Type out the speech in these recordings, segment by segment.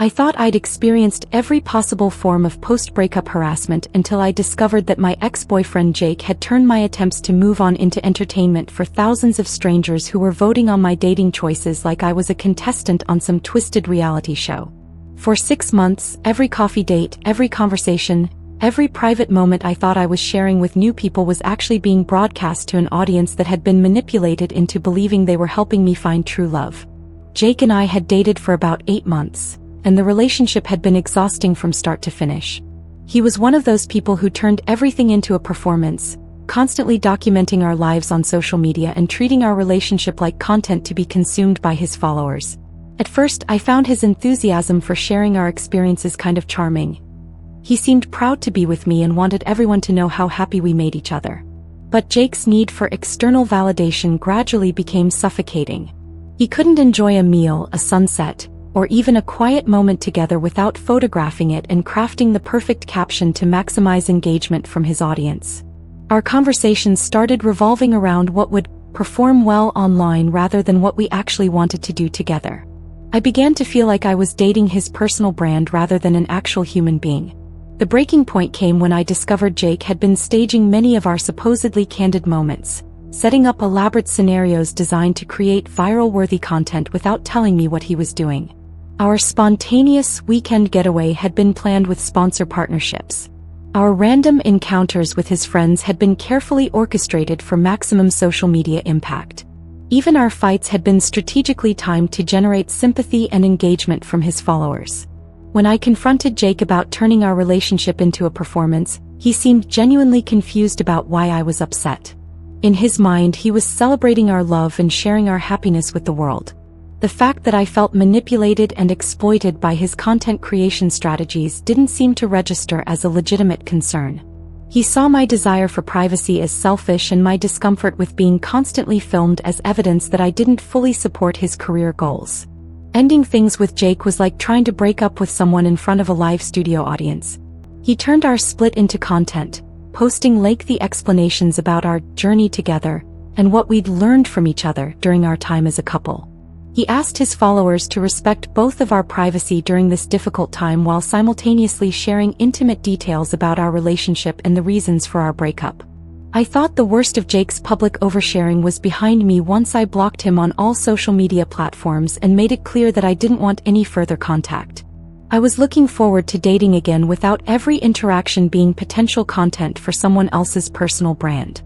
I thought I'd experienced every possible form of post-breakup harassment until I discovered that my ex-boyfriend Jake had turned my attempts to move on into entertainment for thousands of strangers who were voting on my dating choices like I was a contestant on some twisted reality show. For 6 months, every coffee date, every conversation, every private moment I thought I was sharing with new people was actually being broadcast to an audience that had been manipulated into believing they were helping me find true love. Jake and I had dated for about 8 months, and the relationship had been exhausting from start to finish. He was one of those people who turned everything into a performance, constantly documenting our lives on social media and treating our relationship like content to be consumed by his followers. At first, I found his enthusiasm for sharing our experiences kind of charming. He seemed proud to be with me and wanted everyone to know how happy we made each other. But Jake's need for external validation gradually became suffocating. He couldn't enjoy a meal, a sunset, or even a quiet moment together without photographing it and crafting the perfect caption to maximize engagement from his audience. Our conversations started revolving around what would perform well online rather than what we actually wanted to do together. I began to feel like I was dating his personal brand rather than an actual human being. The breaking point came when I discovered Jake had been staging many of our supposedly candid moments, setting up elaborate scenarios designed to create viral-worthy content without telling me what he was doing. Our spontaneous weekend getaway had been planned with sponsor partnerships. Our random encounters with his friends had been carefully orchestrated for maximum social media impact. Even our fights had been strategically timed to generate sympathy and engagement from his followers. When I confronted Jake about turning our relationship into a performance, he seemed genuinely confused about why I was upset. In his mind, he was celebrating our love and sharing our happiness with the world. The fact that I felt manipulated and exploited by his content creation strategies didn't seem to register as a legitimate concern. He saw my desire for privacy as selfish and my discomfort with being constantly filmed as evidence that I didn't fully support his career goals. Ending things with Jake was like trying to break up with someone in front of a live studio audience. He turned our split into content, posting lengthy explanations about our journey together and what we'd learned from each other during our time as a couple. He asked his followers to respect both of our privacy during this difficult time while simultaneously sharing intimate details about our relationship and the reasons for our breakup. I thought the worst of Jake's public oversharing was behind me once I blocked him on all social media platforms and made it clear that I didn't want any further contact. I was looking forward to dating again without every interaction being potential content for someone else's personal brand.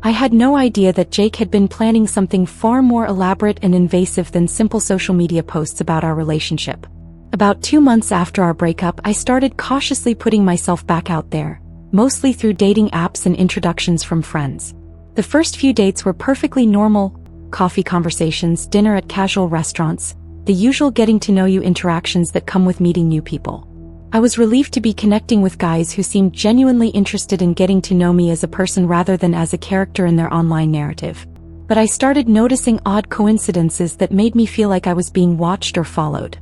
I had no idea that Jake had been planning something far more elaborate and invasive than simple social media posts about our relationship. About 2 months after our breakup, I started cautiously putting myself back out there, mostly through dating apps and introductions from friends. The first few dates were perfectly normal: coffee conversations, dinner at casual restaurants, the usual getting-to-know-you interactions that come with meeting new people. I was relieved to be connecting with guys who seemed genuinely interested in getting to know me as a person rather than as a character in their online narrative. But I started noticing odd coincidences that made me feel like I was being watched or followed.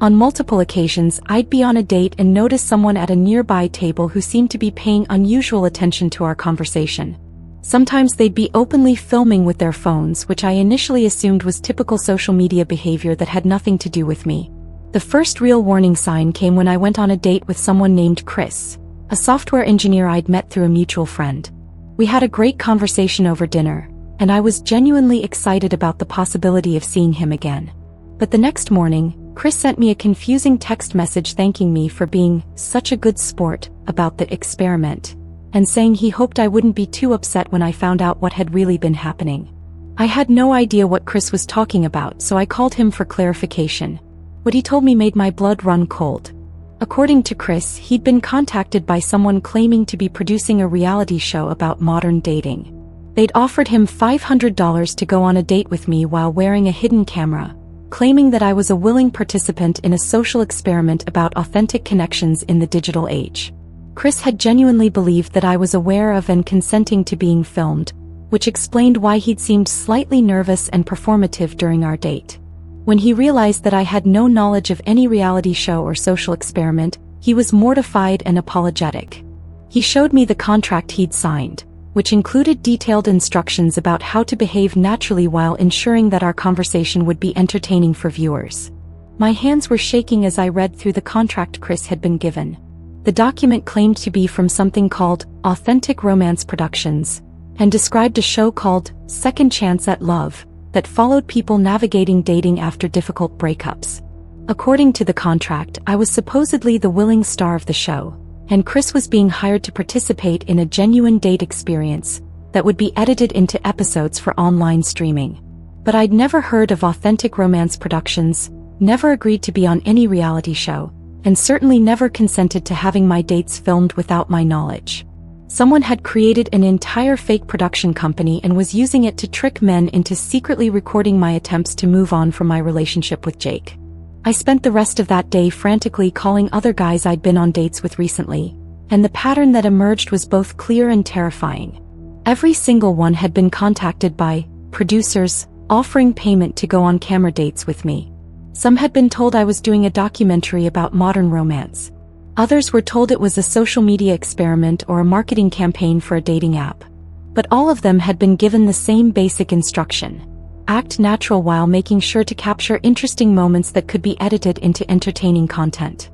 On multiple occasions, I'd be on a date and notice someone at a nearby table who seemed to be paying unusual attention to our conversation. Sometimes they'd be openly filming with their phones, which I initially assumed was typical social media behavior that had nothing to do with me. The first real warning sign came when I went on a date with someone named Chris, a software engineer I'd met through a mutual friend. We had a great conversation over dinner, and I was genuinely excited about the possibility of seeing him again. But the next morning, Chris sent me a confusing text message thanking me for being such a good sport about the experiment, and saying he hoped I wouldn't be too upset when I found out what had really been happening. I had no idea what Chris was talking about, so I called him for clarification. What he told me made my blood run cold. According to Chris, he'd been contacted by someone claiming to be producing a reality show about modern dating. They'd offered him $500 to go on a date with me while wearing a hidden camera, claiming that I was a willing participant in a social experiment about authentic connections in the digital age. Chris had genuinely believed that I was aware of and consenting to being filmed, which explained why he'd seemed slightly nervous and performative during our date. When he realized that I had no knowledge of any reality show or social experiment, he was mortified and apologetic. He showed me the contract he'd signed, which included detailed instructions about how to behave naturally while ensuring that our conversation would be entertaining for viewers. My hands were shaking as I read through the contract Chris had been given. The document claimed to be from something called Authentic Romance Productions, and described a show called Second Chance at Love, that followed people navigating dating after difficult breakups. According to the contract, I was supposedly the willing star of the show, and Chris was being hired to participate in a genuine date experience that would be edited into episodes for online streaming. But I'd never heard of Authentic Romance Productions, never agreed to be on any reality show, and certainly never consented to having my dates filmed without my knowledge. Someone had created an entire fake production company and was using it to trick men into secretly recording my attempts to move on from my relationship with Jake. I spent the rest of that day frantically calling other guys I'd been on dates with recently, and the pattern that emerged was both clear and terrifying. Every single one had been contacted by producers, offering payment to go on camera dates with me. Some had been told I was doing a documentary about modern romance. Others were told it was a social media experiment or a marketing campaign for a dating app. But all of them had been given the same basic instruction: act natural while making sure to capture interesting moments that could be edited into entertaining content.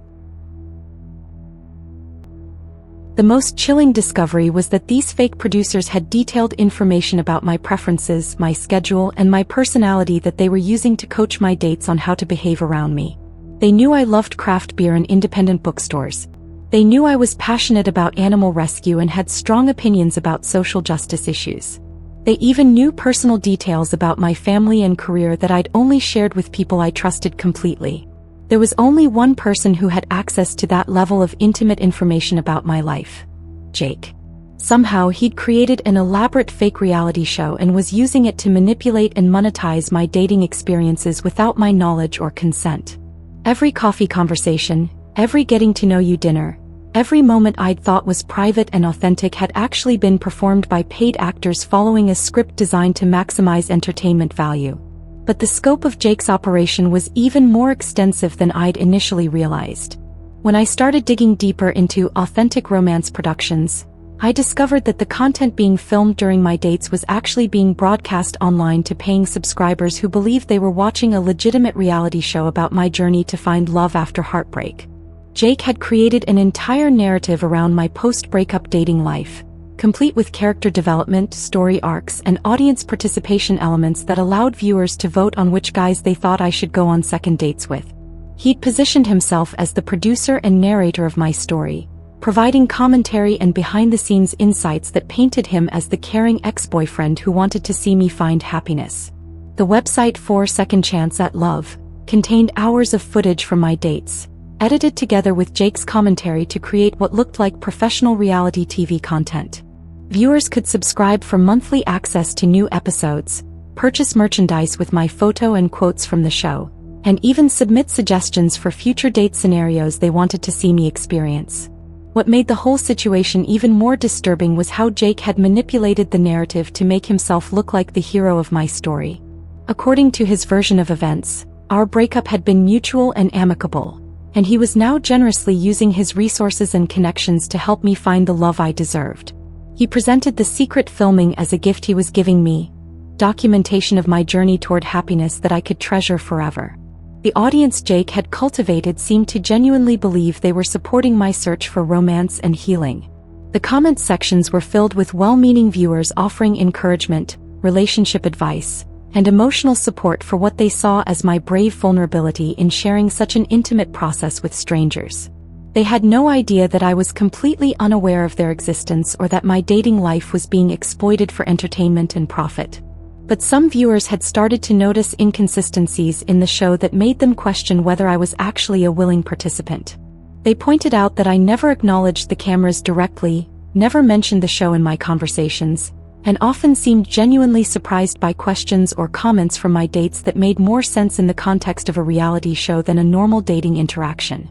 The most chilling discovery was that these fake producers had detailed information about my preferences, my schedule, and my personality that they were using to coach my dates on how to behave around me. They knew I loved craft beer and independent bookstores. They knew I was passionate about animal rescue and had strong opinions about social justice issues. They even knew personal details about my family and career that I'd only shared with people I trusted completely. There was only one person who had access to that level of intimate information about my life: Jake. Somehow he'd created an elaborate fake reality show and was using it to manipulate and monetize my dating experiences without my knowledge or consent. Every coffee conversation, every getting to know you dinner, every moment I'd thought was private and authentic had actually been performed by paid actors following a script designed to maximize entertainment value. But the scope of Jake's operation was even more extensive than I'd initially realized. When I started digging deeper into Authentic Romance Productions, I discovered that the content being filmed during my dates was actually being broadcast online to paying subscribers who believed they were watching a legitimate reality show about my journey to find love after heartbreak. Jake had created an entire narrative around my post-breakup dating life, complete with character development, story arcs, and audience participation elements that allowed viewers to vote on which guys they thought I should go on second dates with. He'd positioned himself as the producer and narrator of my story, providing commentary and behind-the-scenes insights that painted him as the caring ex-boyfriend who wanted to see me find happiness. The website for Second Chance at Love contained hours of footage from my dates, edited together with Jake's commentary to create what looked like professional reality TV content. Viewers could subscribe for monthly access to new episodes, purchase merchandise with my photo and quotes from the show, and even submit suggestions for future date scenarios they wanted to see me experience. What made the whole situation even more disturbing was how Jake had manipulated the narrative to make himself look like the hero of my story. According to his version of events, our breakup had been mutual and amicable, and he was now generously using his resources and connections to help me find the love I deserved. He presented the secret filming as a gift he was giving me, documentation of my journey toward happiness that I could treasure forever. The audience Jake had cultivated seemed to genuinely believe they were supporting my search for romance and healing. The comment sections were filled with well-meaning viewers offering encouragement, relationship advice, and emotional support for what they saw as my brave vulnerability in sharing such an intimate process with strangers. They had no idea that I was completely unaware of their existence or that my dating life was being exploited for entertainment and profit. But some viewers had started to notice inconsistencies in the show that made them question whether I was actually a willing participant. They pointed out that I never acknowledged the cameras directly, never mentioned the show in my conversations, and often seemed genuinely surprised by questions or comments from my dates that made more sense in the context of a reality show than a normal dating interaction.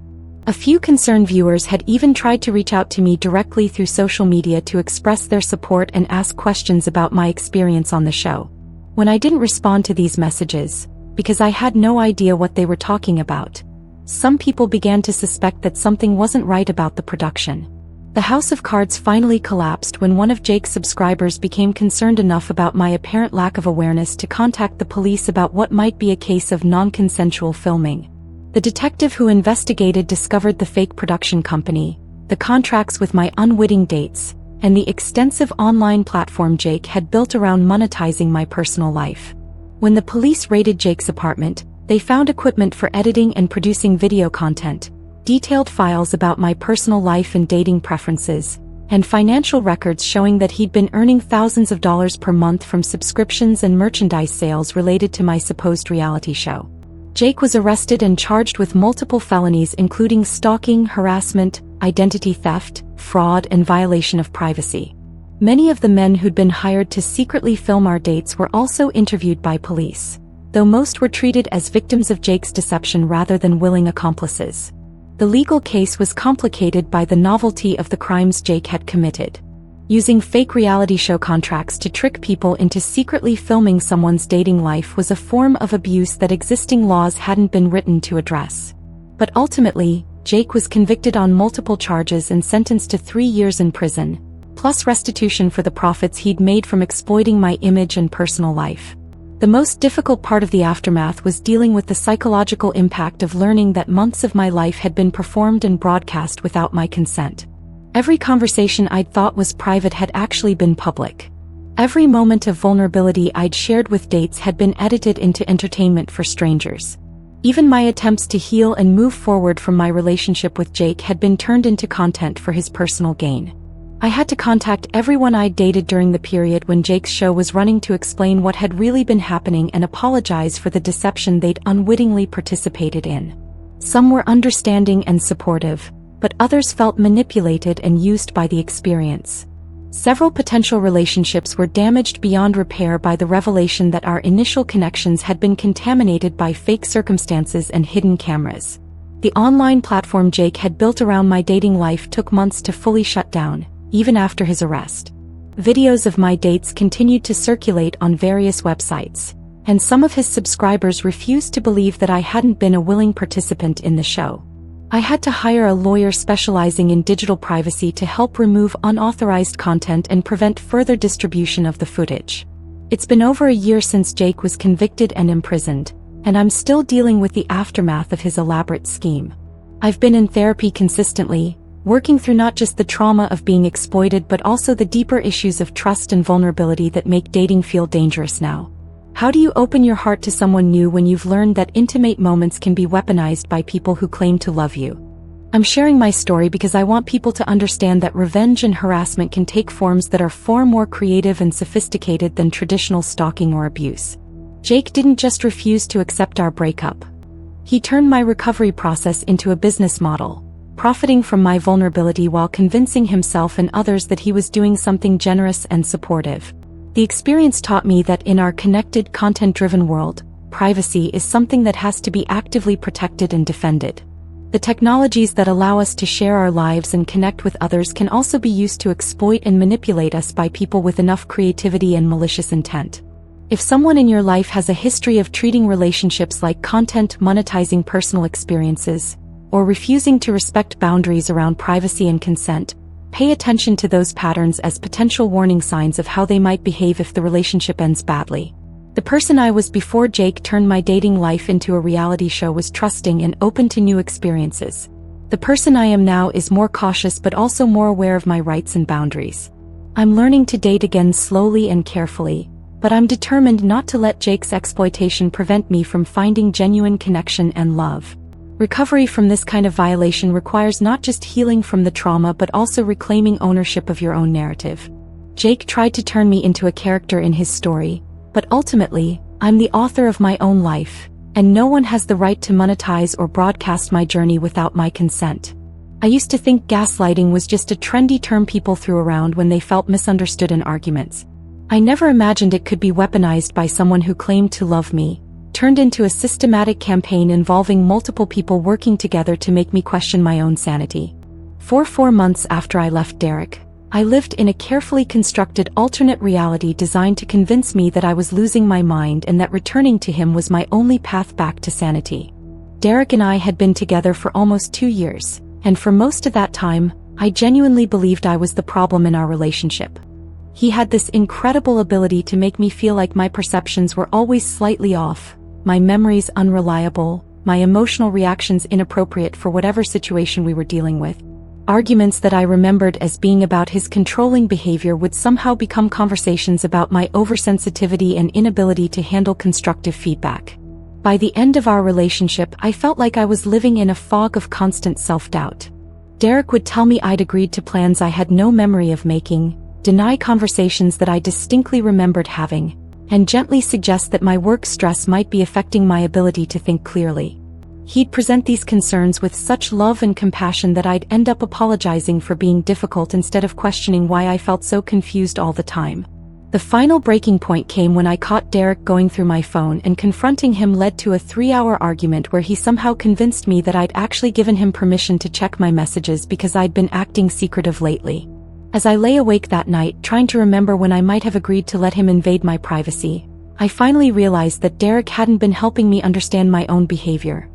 A few concerned viewers had even tried to reach out to me directly through social media to express their support and ask questions about my experience on the show. When I didn't respond to these messages, because I had no idea what they were talking about, some people began to suspect that something wasn't right about the production. The house of cards finally collapsed when one of Jake's subscribers became concerned enough about my apparent lack of awareness to contact the police about what might be a case of non-consensual filming. The detective who investigated discovered the fake production company, the contracts with my unwitting dates, and the extensive online platform Jake had built around monetizing my personal life. When the police raided Jake's apartment, they found equipment for editing and producing video content, detailed files about my personal life and dating preferences, and financial records showing that he'd been earning thousands of dollars per month from subscriptions and merchandise sales related to my supposed reality show. Jake was arrested and charged with multiple felonies including stalking, harassment, identity theft, fraud, and violation of privacy. Many of the men who'd been hired to secretly film our dates were also interviewed by police, though most were treated as victims of Jake's deception rather than willing accomplices. The legal case was complicated by the novelty of the crimes Jake had committed. Using fake reality show contracts to trick people into secretly filming someone's dating life was a form of abuse that existing laws hadn't been written to address. But ultimately, Jake was convicted on multiple charges and sentenced to 3 years in prison, plus restitution for the profits he'd made from exploiting my image and personal life. The most difficult part of the aftermath was dealing with the psychological impact of learning that months of my life had been performed and broadcast without my consent. Every conversation I'd thought was private had actually been public. Every moment of vulnerability I'd shared with dates had been edited into entertainment for strangers. Even my attempts to heal and move forward from my relationship with Jake had been turned into content for his personal gain. I had to contact everyone I'd dated during the period when Jake's show was running to explain what had really been happening and apologize for the deception they'd unwittingly participated in. Some were understanding and supportive, but others felt manipulated and used by the experience. Several potential relationships were damaged beyond repair by the revelation that our initial connections had been contaminated by fake circumstances and hidden cameras. The online platform Jake had built around my dating life took months to fully shut down, even after his arrest. Videos of my dates continued to circulate on various websites, and some of his subscribers refused to believe that I hadn't been a willing participant in the show. I had to hire a lawyer specializing in digital privacy to help remove unauthorized content and prevent further distribution of the footage. It's been over a year since Jake was convicted and imprisoned, and I'm still dealing with the aftermath of his elaborate scheme. I've been in therapy consistently, working through not just the trauma of being exploited but also the deeper issues of trust and vulnerability that make dating feel dangerous now. How do you open your heart to someone new when you've learned that intimate moments can be weaponized by people who claim to love you? I'm sharing my story because I want people to understand that revenge and harassment can take forms that are far more creative and sophisticated than traditional stalking or abuse. Jake didn't just refuse to accept our breakup. He turned my recovery process into a business model, profiting from my vulnerability while convincing himself and others that he was doing something generous and supportive. The experience taught me that in our connected, content-driven world, privacy is something that has to be actively protected and defended. The technologies that allow us to share our lives and connect with others can also be used to exploit and manipulate us by people with enough creativity and malicious intent. If someone in your life has a history of treating relationships like content, monetizing personal experiences, or refusing to respect boundaries around privacy and consent, pay attention to those patterns as potential warning signs of how they might behave if the relationship ends badly. The person I was before Jake turned my dating life into a reality show was trusting and open to new experiences. The person I am now is more cautious but also more aware of my rights and boundaries. I'm learning to date again slowly and carefully, but I'm determined not to let Jake's exploitation prevent me from finding genuine connection and love. Recovery from this kind of violation requires not just healing from the trauma but also reclaiming ownership of your own narrative. Jake tried to turn me into a character in his story, but ultimately, I'm the author of my own life, and no one has the right to monetize or broadcast my journey without my consent. I used to think gaslighting was just a trendy term people threw around when they felt misunderstood in arguments. I never imagined it could be weaponized by someone who claimed to love me, turned into a systematic campaign involving multiple people working together to make me question my own sanity. For 4 months after I left Derek, I lived in a carefully constructed alternate reality designed to convince me that I was losing my mind and that returning to him was my only path back to sanity. Derek and I had been together for almost 2 years, and for most of that time, I genuinely believed I was the problem in our relationship. He had this incredible ability to make me feel like my perceptions were always slightly off, my memories unreliable, my emotional reactions inappropriate for whatever situation we were dealing with. Arguments that I remembered as being about his controlling behavior would somehow become conversations about my oversensitivity and inability to handle constructive feedback. By the end of our relationship, I felt like I was living in a fog of constant self-doubt. Derek would tell me I'd agreed to plans I had no memory of making, deny conversations that I distinctly remembered having, and gently suggest that my work stress might be affecting my ability to think clearly. He'd present these concerns with such love and compassion that I'd end up apologizing for being difficult instead of questioning why I felt so confused all the time. The final breaking point came when I caught Derek going through my phone, and confronting him led to a 3-hour argument where he somehow convinced me that I'd actually given him permission to check my messages because I'd been acting secretive lately. As I lay awake that night, trying to remember when I might have agreed to let him invade my privacy, I finally realized that Derek hadn't been helping me understand my own behavior.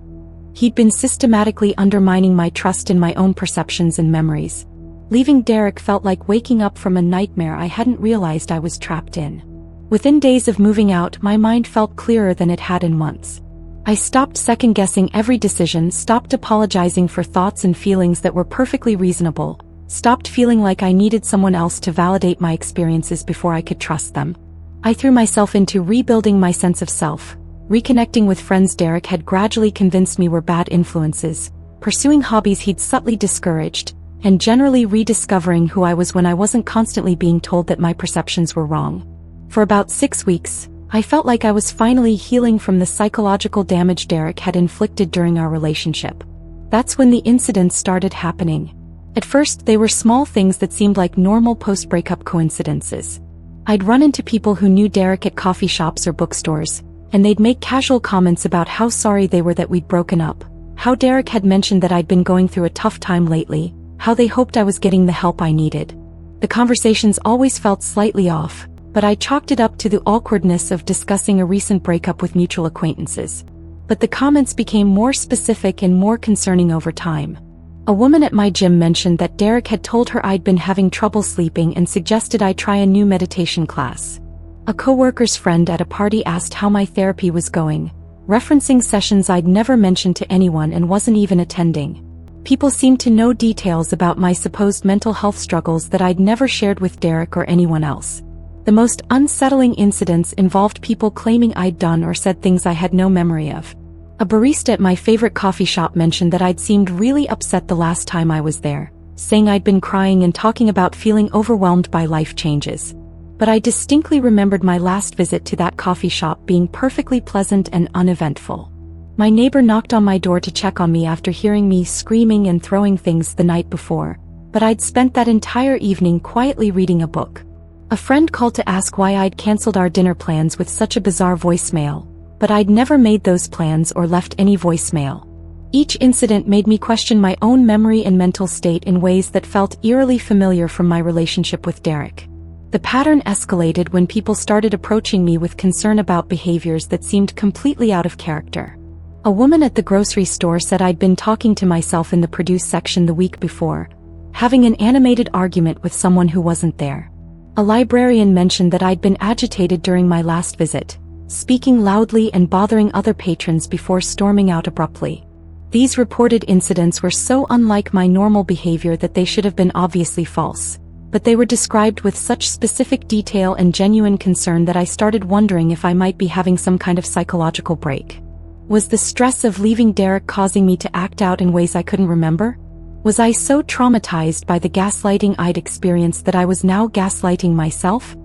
He'd been systematically undermining my trust in my own perceptions and memories. Leaving Derek felt like waking up from a nightmare I hadn't realized I was trapped in. Within days of moving out, my mind felt clearer than it had in months. I stopped second-guessing every decision, stopped apologizing for thoughts and feelings that were perfectly reasonable, stopped feeling like I needed someone else to validate my experiences before I could trust them. I threw myself into rebuilding my sense of self. Reconnecting with friends Derek had gradually convinced me were bad influences, pursuing hobbies he'd subtly discouraged, and generally rediscovering who I was when I wasn't constantly being told that my perceptions were wrong. For about 6 weeks, I felt like I was finally healing from the psychological damage Derek had inflicted during our relationship. That's when the incidents started happening. At first, they were small things that seemed like normal post-breakup coincidences. I'd run into people who knew Derek at coffee shops or bookstores, and they'd make casual comments about how sorry they were that we'd broken up, how Derek had mentioned that I'd been going through a tough time lately, how they hoped I was getting the help I needed. The conversations always felt slightly off, but I chalked it up to the awkwardness of discussing a recent breakup with mutual acquaintances. But the comments became more specific and more concerning over time. A woman at my gym mentioned that Derek had told her I'd been having trouble sleeping and suggested I try a new meditation class. A coworker's friend at a party asked how my therapy was going, referencing sessions I'd never mentioned to anyone and wasn't even attending. People seemed to know details about my supposed mental health struggles that I'd never shared with Derek or anyone else. The most unsettling incidents involved people claiming I'd done or said things I had no memory of. A barista at my favorite coffee shop mentioned that I'd seemed really upset the last time I was there, saying I'd been crying and talking about feeling overwhelmed by life changes. But I distinctly remembered my last visit to that coffee shop being perfectly pleasant and uneventful. My neighbor knocked on my door to check on me after hearing me screaming and throwing things the night before, but I'd spent that entire evening quietly reading a book. A friend called to ask why I'd canceled our dinner plans with such a bizarre voicemail, but I'd never made those plans or left any voicemail. Each incident made me question my own memory and mental state in ways that felt eerily familiar from my relationship with Derek. The pattern escalated when people started approaching me with concern about behaviors that seemed completely out of character. A woman at the grocery store said I'd been talking to myself in the produce section the week before, having an animated argument with someone who wasn't there. A librarian mentioned that I'd been agitated during my last visit, speaking loudly and bothering other patrons before storming out abruptly. These reported incidents were so unlike my normal behavior that they should have been obviously false, but they were described with such specific detail and genuine concern that I started wondering if I might be having some kind of psychological break. Was the stress of leaving Derek causing me to act out in ways I couldn't remember? Was I so traumatized by the gaslighting I'd experienced that I was now gaslighting myself?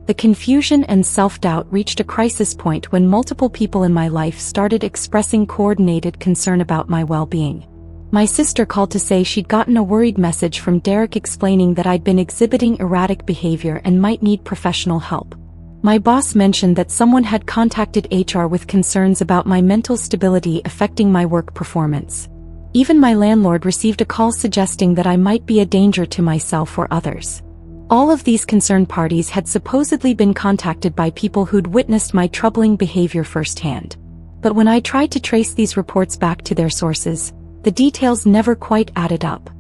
The confusion and self-doubt reached a crisis point when multiple people in my life started expressing coordinated concern about my well-being. My sister called to say she'd gotten a worried message from Derek explaining that I'd been exhibiting erratic behavior and might need professional help. My boss mentioned that someone had contacted HR with concerns about my mental stability affecting my work performance. Even my landlord received a call suggesting that I might be a danger to myself or others. All of these concerned parties had supposedly been contacted by people who'd witnessed my troubling behavior firsthand. But when I tried to trace these reports back to their sources, the details never quite added up.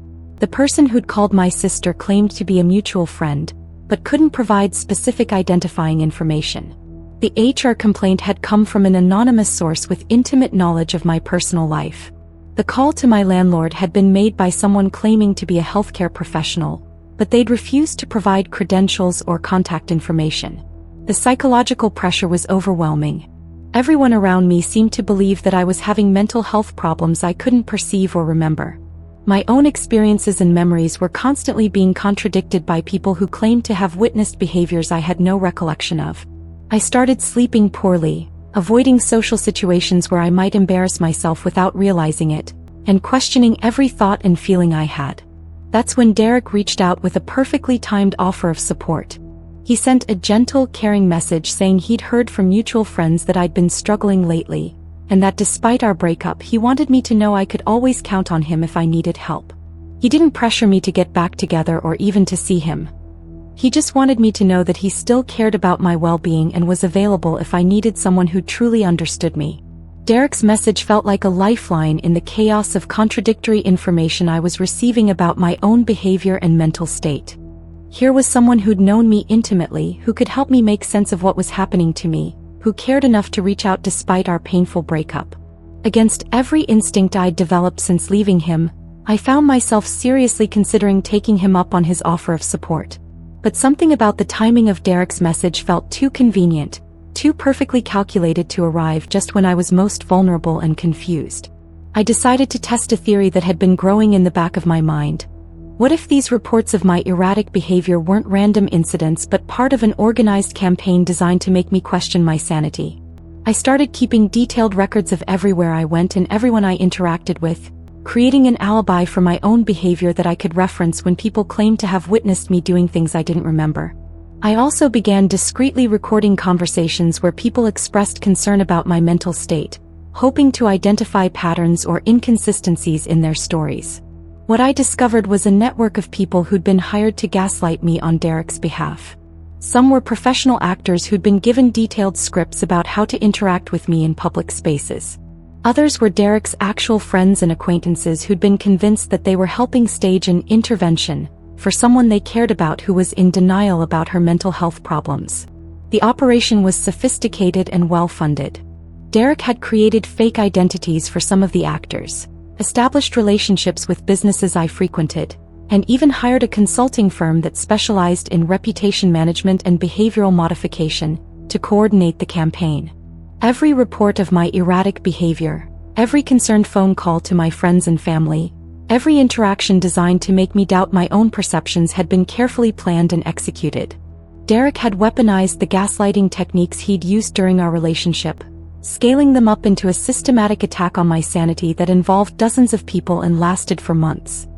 The person who'd called my sister claimed to be a mutual friend, but couldn't provide specific identifying information. The HR complaint had come from an anonymous source with intimate knowledge of my personal life. The call to my landlord had been made by someone claiming to be a healthcare professional, but they'd refused to provide credentials or contact information. The psychological pressure was overwhelming. Everyone around me seemed to believe that I was having mental health problems I couldn't perceive or remember. My own experiences and memories were constantly being contradicted by people who claimed to have witnessed behaviors I had no recollection of. I started sleeping poorly, avoiding social situations where I might embarrass myself without realizing it, and questioning every thought and feeling I had. That's when Derek reached out with a perfectly timed offer of support. He sent a gentle, caring message saying he'd heard from mutual friends that I'd been struggling lately, and that despite our breakup he wanted me to know I could always count on him if I needed help. He didn't pressure me to get back together or even to see him. He just wanted me to know that he still cared about my well-being and was available if I needed someone who truly understood me. Derek's message felt like a lifeline in the chaos of contradictory information I was receiving about my own behavior and mental state. Here was someone who'd known me intimately, who could help me make sense of what was happening to me, who cared enough to reach out despite our painful breakup. Against every instinct I'd developed since leaving him, I found myself seriously considering taking him up on his offer of support. But something about the timing of Derek's message felt too convenient, too perfectly calculated to arrive just when I was most vulnerable and confused. I decided to test a theory that had been growing in the back of my mind. What if these reports of my erratic behavior weren't random incidents but part of an organized campaign designed to make me question my sanity? I started keeping detailed records of everywhere I went and everyone I interacted with, creating an alibi for my own behavior that I could reference when people claimed to have witnessed me doing things I didn't remember. I also began discreetly recording conversations where people expressed concern about my mental state, hoping to identify patterns or inconsistencies in their stories. What I discovered was a network of people who'd been hired to gaslight me on Derek's behalf. Some were professional actors who'd been given detailed scripts about how to interact with me in public spaces. Others were Derek's actual friends and acquaintances who'd been convinced that they were helping stage an intervention for someone they cared about who was in denial about her mental health problems. The operation was sophisticated and well-funded. Derek had created fake identities for some of the actors, established relationships with businesses I frequented, and even hired a consulting firm that specialized in reputation management and behavioral modification to coordinate the campaign. Every report of my erratic behavior, every concerned phone call to my friends and family, every interaction designed to make me doubt my own perceptions had been carefully planned and executed. Derek had weaponized the gaslighting techniques he'd used during our relationship, scaling them up into a systematic attack on my sanity that involved dozens of people and lasted for months.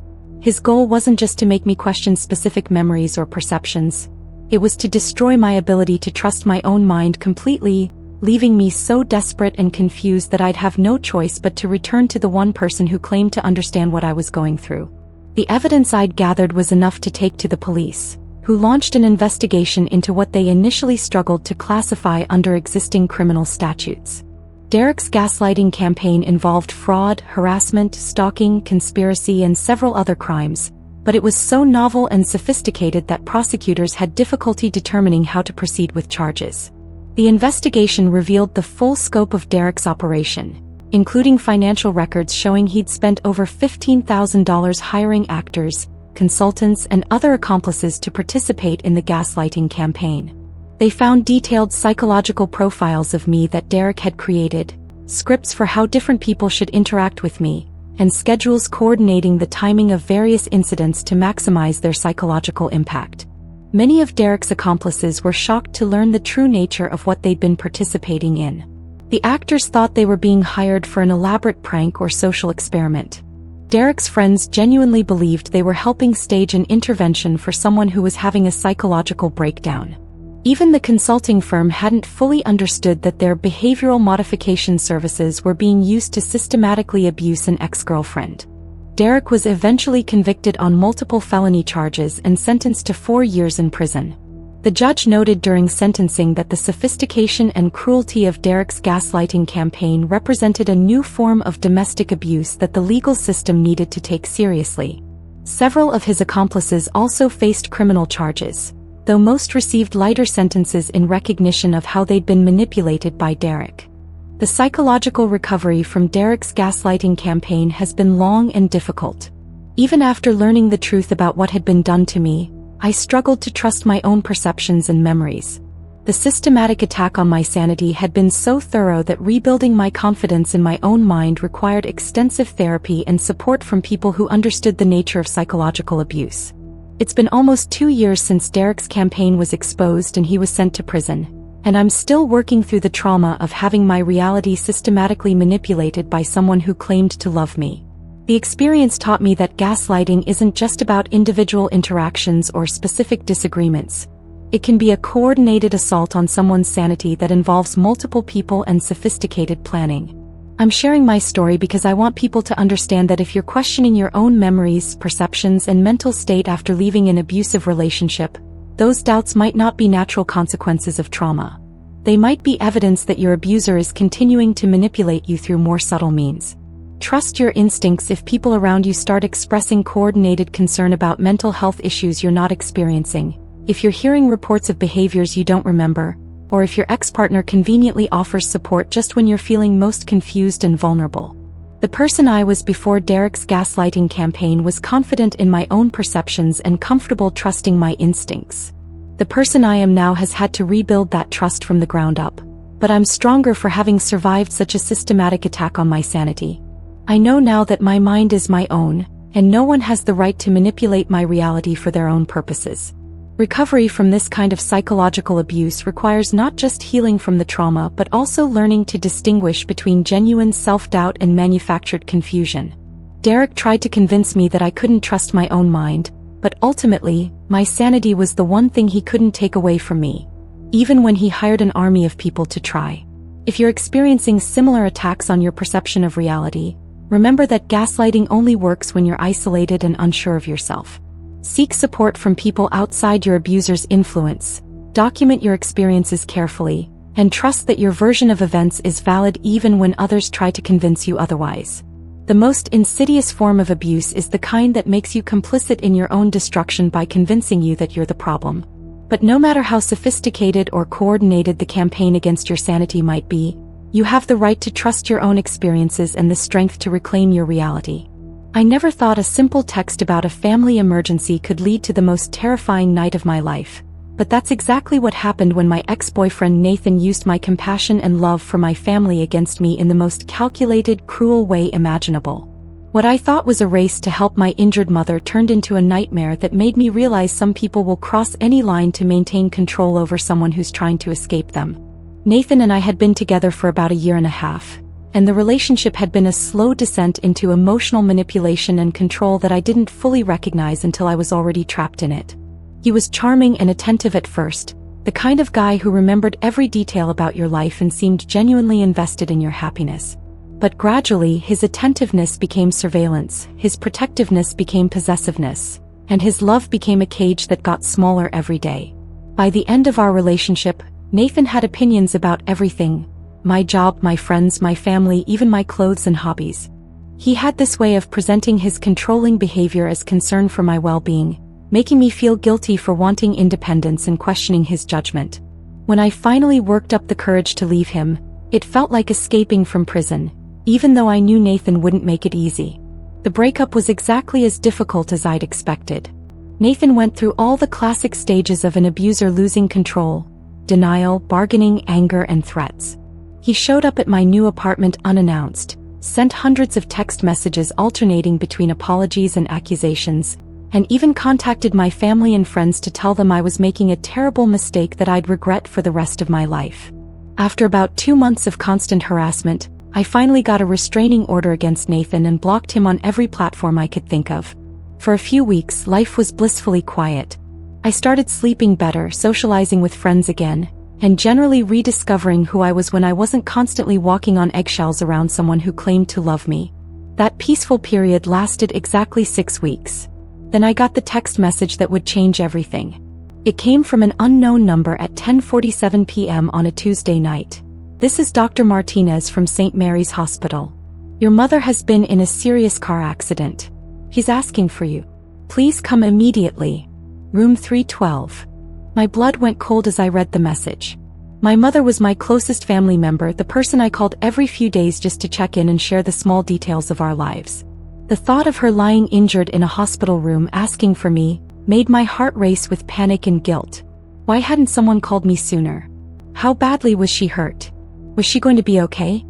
His goal wasn't just to make me question specific memories or perceptions. It was to destroy my ability to trust my own mind completely, leaving me so desperate and confused that I'd have no choice but to return to the one person who claimed to understand what I was going through. The evidence I'd gathered was enough to take to the police, who launched an investigation into what they initially struggled to classify under existing criminal statutes. Derek's gaslighting campaign involved fraud, harassment, stalking, conspiracy, and several other crimes, but it was so novel and sophisticated that prosecutors had difficulty determining how to proceed with charges. The investigation revealed the full scope of Derek's operation, including financial records showing he'd spent over $15,000 hiring actors, consultants, and other accomplices to participate in the gaslighting campaign. They found detailed psychological profiles of me that Derek had created, scripts for how different people should interact with me, and schedules coordinating the timing of various incidents to maximize their psychological impact. Many of Derek's accomplices were shocked to learn the true nature of what they'd been participating in. The actors thought they were being hired for an elaborate prank or social experiment. Derek's friends genuinely believed they were helping stage an intervention for someone who was having a psychological breakdown. Even the consulting firm hadn't fully understood that their behavioral modification services were being used to systematically abuse an ex-girlfriend. Derek was eventually convicted on multiple felony charges and sentenced to 4 years in prison. The judge noted during sentencing that the sophistication and cruelty of Derek's gaslighting campaign represented a new form of domestic abuse that the legal system needed to take seriously. Several of his accomplices also faced criminal charges, though most received lighter sentences in recognition of how they'd been manipulated by Derek. The psychological recovery from Derek's gaslighting campaign has been long and difficult. Even after learning the truth about what had been done to me, I struggled to trust my own perceptions and memories. The systematic attack on my sanity had been so thorough that rebuilding my confidence in my own mind required extensive therapy and support from people who understood the nature of psychological abuse. It's been almost 2 years since Derek's campaign was exposed and he was sent to prison, and I'm still working through the trauma of having my reality systematically manipulated by someone who claimed to love me. The experience taught me that gaslighting isn't just about individual interactions or specific disagreements. It can be a coordinated assault on someone's sanity that involves multiple people and sophisticated planning. I'm sharing my story because I want people to understand that if you're questioning your own memories, perceptions, and mental state after leaving an abusive relationship, those doubts might not be natural consequences of trauma. They might be evidence that your abuser is continuing to manipulate you through more subtle means. Trust your instincts if people around you start expressing coordinated concern about mental health issues you're not experiencing, if you're hearing reports of behaviors you don't remember, or if your ex-partner conveniently offers support just when you're feeling most confused and vulnerable. The person I was before Derek's gaslighting campaign was confident in my own perceptions and comfortable trusting my instincts. The person I am now has had to rebuild that trust from the ground up, but I'm stronger for having survived such a systematic attack on my sanity. I know now that my mind is my own, and no one has the right to manipulate my reality for their own purposes. Recovery from this kind of psychological abuse requires not just healing from the trauma but also learning to distinguish between genuine self-doubt and manufactured confusion. Derek tried to convince me that I couldn't trust my own mind, but ultimately, my sanity was the one thing he couldn't take away from me, even when he hired an army of people to try. If you're experiencing similar attacks on your perception of reality, remember that gaslighting only works when you're isolated and unsure of yourself. Seek support from people outside your abuser's influence, document your experiences carefully, and trust that your version of events is valid even when others try to convince you otherwise. The most insidious form of abuse is the kind that makes you complicit in your own destruction by convincing you that you're the problem. But no matter how sophisticated or coordinated the campaign against your sanity might be, you have the right to trust your own experiences and the strength to reclaim your reality. I never thought a simple text about a family emergency could lead to the most terrifying night of my life, but that's exactly what happened when my ex-boyfriend Nathan used my compassion and love for my family against me in the most calculated, cruel way imaginable. What I thought was a race to help my injured mother turned into a nightmare that made me realize some people will cross any line to maintain control over someone who's trying to escape them. Nathan and I had been together for about 1.5 years. And the relationship had been a slow descent into emotional manipulation and control that I didn't fully recognize until I was already trapped in it. He was charming and attentive at first, the kind of guy who remembered every detail about your life and seemed genuinely invested in your happiness. But gradually, his attentiveness became surveillance, his protectiveness became possessiveness, and his love became a cage that got smaller every day. By the end of our relationship, Nathan had opinions about everything: my job, my friends, my family, even my clothes and hobbies. He had this way of presenting his controlling behavior as concern for my well-being, making me feel guilty for wanting independence and questioning his judgment. When I finally worked up the courage to leave him, it felt like escaping from prison, even though I knew Nathan wouldn't make it easy. The breakup was exactly as difficult as I'd expected. Nathan went through all the classic stages of an abuser losing control: denial, bargaining, anger, and threats. He showed up at my new apartment unannounced, sent hundreds of text messages alternating between apologies and accusations, and even contacted my family and friends to tell them I was making a terrible mistake that I'd regret for the rest of my life. After about 2 months of constant harassment, I finally got a restraining order against Nathan and blocked him on every platform I could think of. For a few weeks, life was blissfully quiet. I started sleeping better, socializing with friends again, and generally rediscovering who I was when I wasn't constantly walking on eggshells around someone who claimed to love me. That peaceful period lasted exactly 6 weeks. Then I got the text message that would change everything. It came from an unknown number at 10:47 p.m. on a Tuesday night. "This is Dr. Martinez from St. Mary's Hospital. Your mother has been in a serious car accident. He's asking for you. Please come immediately. Room 312. My blood went cold as I read the message. My mother was my closest family member, the person I called every few days just to check in and share the small details of our lives. The thought of her lying injured in a hospital room asking for me made my heart race with panic and guilt. Why hadn't someone called me sooner? How badly was she hurt? Was she going to be okay?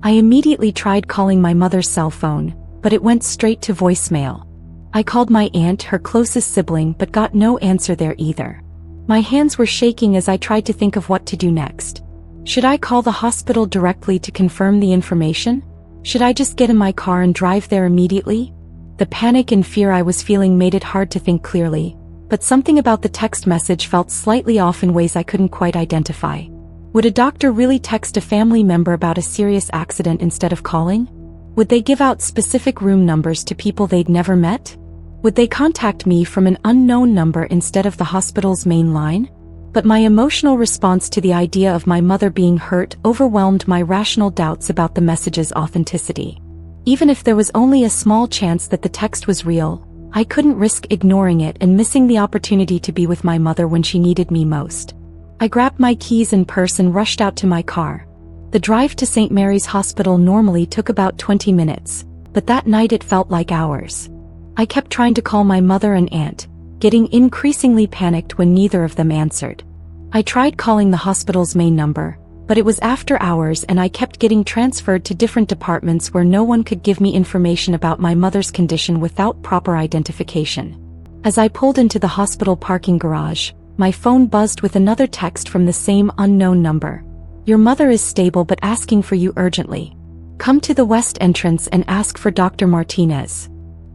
I immediately tried calling my mother's cell phone, but it went straight to voicemail. I called my aunt, her closest sibling, but got no answer there either. My hands were shaking as I tried to think of what to do next. Should I call the hospital directly to confirm the information? Should I just get in my car and drive there immediately? The panic and fear I was feeling made it hard to think clearly, but something about the text message felt slightly off in ways I couldn't quite identify. Would a doctor really text a family member about a serious accident instead of calling? Would they give out specific room numbers to people they'd never met? Would they contact me from an unknown number instead of the hospital's main line? But my emotional response to the idea of my mother being hurt overwhelmed my rational doubts about the message's authenticity. Even if there was only a small chance that the text was real, I couldn't risk ignoring it and missing the opportunity to be with my mother when she needed me most. I grabbed my keys and purse and rushed out to my car. The drive to St. Mary's Hospital normally took about 20 minutes, but that night it felt like hours. I kept trying to call my mother and aunt, getting increasingly panicked when neither of them answered. I tried calling the hospital's main number, but it was after hours and I kept getting transferred to different departments where no one could give me information about my mother's condition without proper identification. As I pulled into the hospital parking garage, my phone buzzed with another text from the same unknown number. Your mother is stable but asking for you urgently. Come to the west entrance and ask for Dr. Martinez.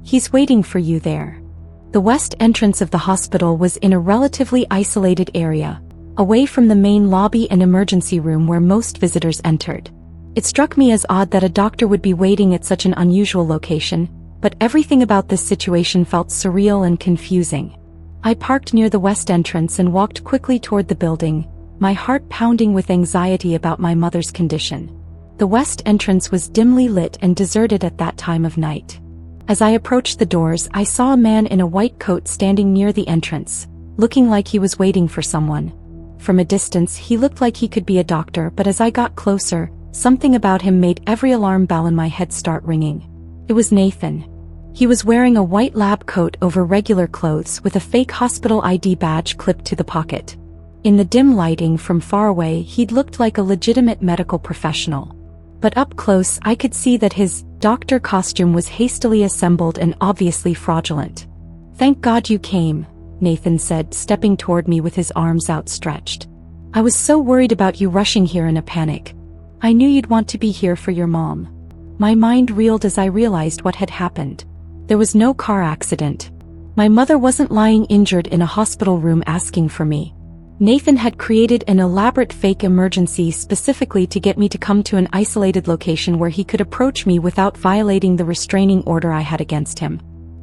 He's waiting for you there. The west entrance of the hospital was in a relatively isolated area, away from the main lobby and emergency room where most visitors entered. It struck me as odd that a doctor would be waiting at such an unusual location, but everything about this situation felt surreal and confusing. I parked near the west entrance and walked quickly toward the building, my heart pounding with anxiety about my mother's condition. The west entrance was dimly lit and deserted at that time of night. As I approached the doors, I saw a man in a white coat standing near the entrance, looking like he was waiting for someone. From a distance, he looked like he could be a doctor, but as I got closer, something about him made every alarm bell in my head start ringing. It was Nathan. He was wearing a white lab coat over regular clothes with a fake hospital ID badge clipped to the pocket. In the dim lighting from far away, he'd looked like a legitimate medical professional. But up close, I could see that his doctor costume was hastily assembled and obviously fraudulent. Thank God you came, Nathan said, stepping toward me with his arms outstretched. I was so worried about you rushing here in a panic. I knew you'd want to be here for your mom. My mind reeled as I realized what had happened. There was no car accident. My mother wasn't lying injured in a hospital room asking for me. Nathan had created an elaborate fake emergency specifically to get me to come to an isolated location where he could approach me without violating the restraining order I had against him.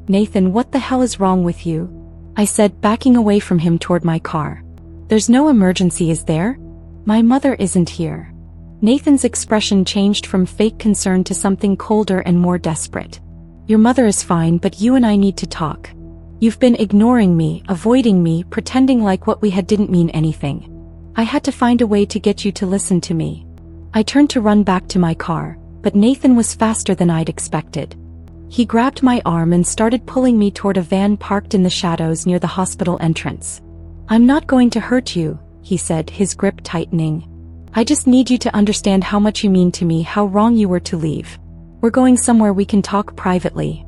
Nathan, what the hell is wrong with you? I said, backing away from him toward my car. There's no emergency, is there? My mother isn't here. Nathan's expression changed from fake concern to something colder and more desperate. Your mother is fine, but you and I need to talk. You've been ignoring me, avoiding me, pretending like what we had didn't mean anything. I had to find a way to get you to listen to me. I turned to run back to my car, but Nathan was faster than I'd expected. He grabbed my arm and started pulling me toward a van parked in the shadows near the hospital entrance. I'm not going to hurt you, he said, his grip tightening. I just need you to understand how much you mean to me, how wrong you were to leave. We're going somewhere we can talk privately.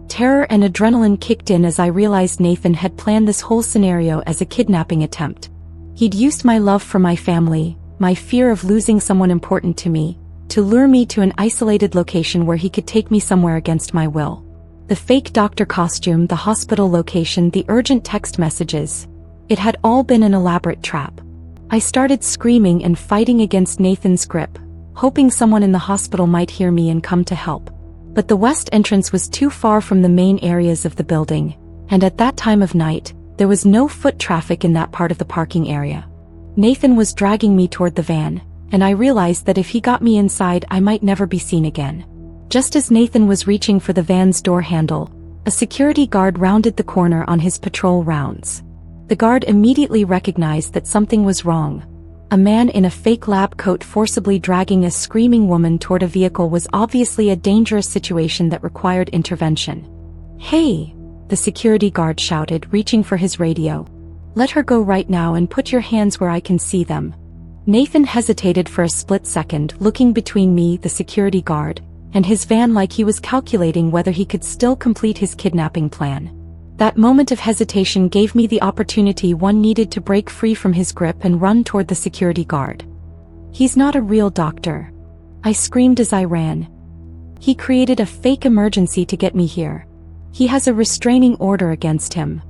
Terror and adrenaline kicked in as I realized Nathan had planned this whole scenario as a kidnapping attempt. He'd used my love for my family, my fear of losing someone important to me, to lure me to an isolated location where he could take me somewhere against my will. The fake doctor costume, the hospital location, the urgent text messages. It had all been an elaborate trap. I started screaming and fighting against Nathan's grip, hoping someone in the hospital might hear me and come to help. But the west entrance was too far from the main areas of the building, and at that time of night, there was no foot traffic in that part of the parking area. Nathan was dragging me toward the van, and I realized that if he got me inside, I might never be seen again. Just as Nathan was reaching for the van's door handle, a security guard rounded the corner on his patrol rounds. The guard immediately recognized that something was wrong. A man in a fake lab coat forcibly dragging a screaming woman toward a vehicle was obviously a dangerous situation that required intervention. "Hey!" the security guard shouted, reaching for his radio. "Let her go right now and put your hands where I can see them." Nathan hesitated for a split second, looking between me, the security guard, and his van like he was calculating whether he could still complete his kidnapping plan. That moment of hesitation gave me the opportunity one needed to break free from his grip and run toward the security guard. "He's not a real doctor," I screamed as I ran. "He created a fake emergency to get me here. He has a restraining order against him."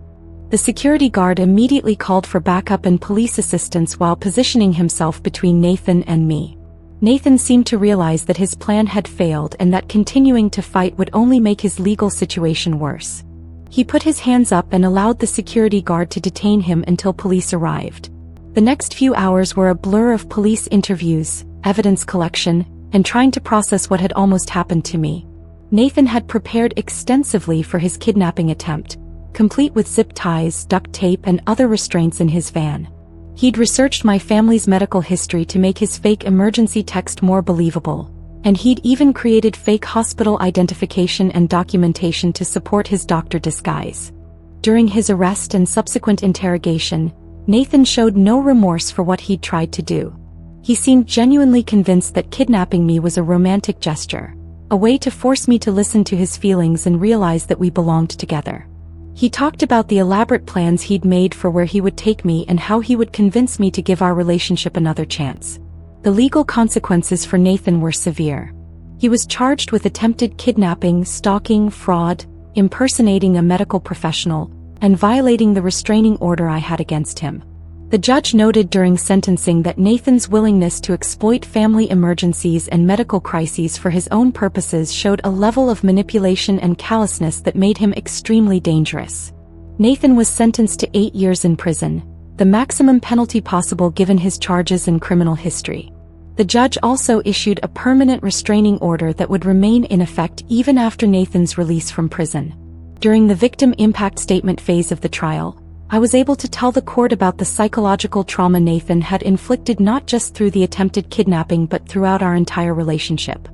The security guard immediately called for backup and police assistance while positioning himself between Nathan and me. Nathan seemed to realize that his plan had failed and that continuing to fight would only make his legal situation worse. He put his hands up and allowed the security guard to detain him until police arrived. The next few hours were a blur of police interviews, evidence collection, and trying to process what had almost happened to me. Nathan had prepared extensively for his kidnapping attempt, complete with zip ties, duct tape, and other restraints in his van. He'd researched my family's medical history to make his fake emergency text more believable, and he'd even created fake hospital identification and documentation to support his doctor disguise. During his arrest and subsequent interrogation, Nathan showed no remorse for what he'd tried to do. He seemed genuinely convinced that kidnapping me was a romantic gesture, a way to force me to listen to his feelings and realize that we belonged together. He talked about the elaborate plans he'd made for where he would take me and how he would convince me to give our relationship another chance. The legal consequences for Nathan were severe. He was charged with attempted kidnapping, stalking, fraud, impersonating a medical professional, and violating the restraining order I had against him. The judge noted during sentencing that Nathan's willingness to exploit family emergencies and medical crises for his own purposes showed a level of manipulation and callousness that made him extremely dangerous. Nathan was sentenced to 8 years in prison, the maximum penalty possible given his charges and criminal history. The judge also issued a permanent restraining order that would remain in effect even after Nathan's release from prison. During the victim impact statement phase of the trial, I was able to tell the court about the psychological trauma Nathan had inflicted not just through the attempted kidnapping but throughout our entire relationship.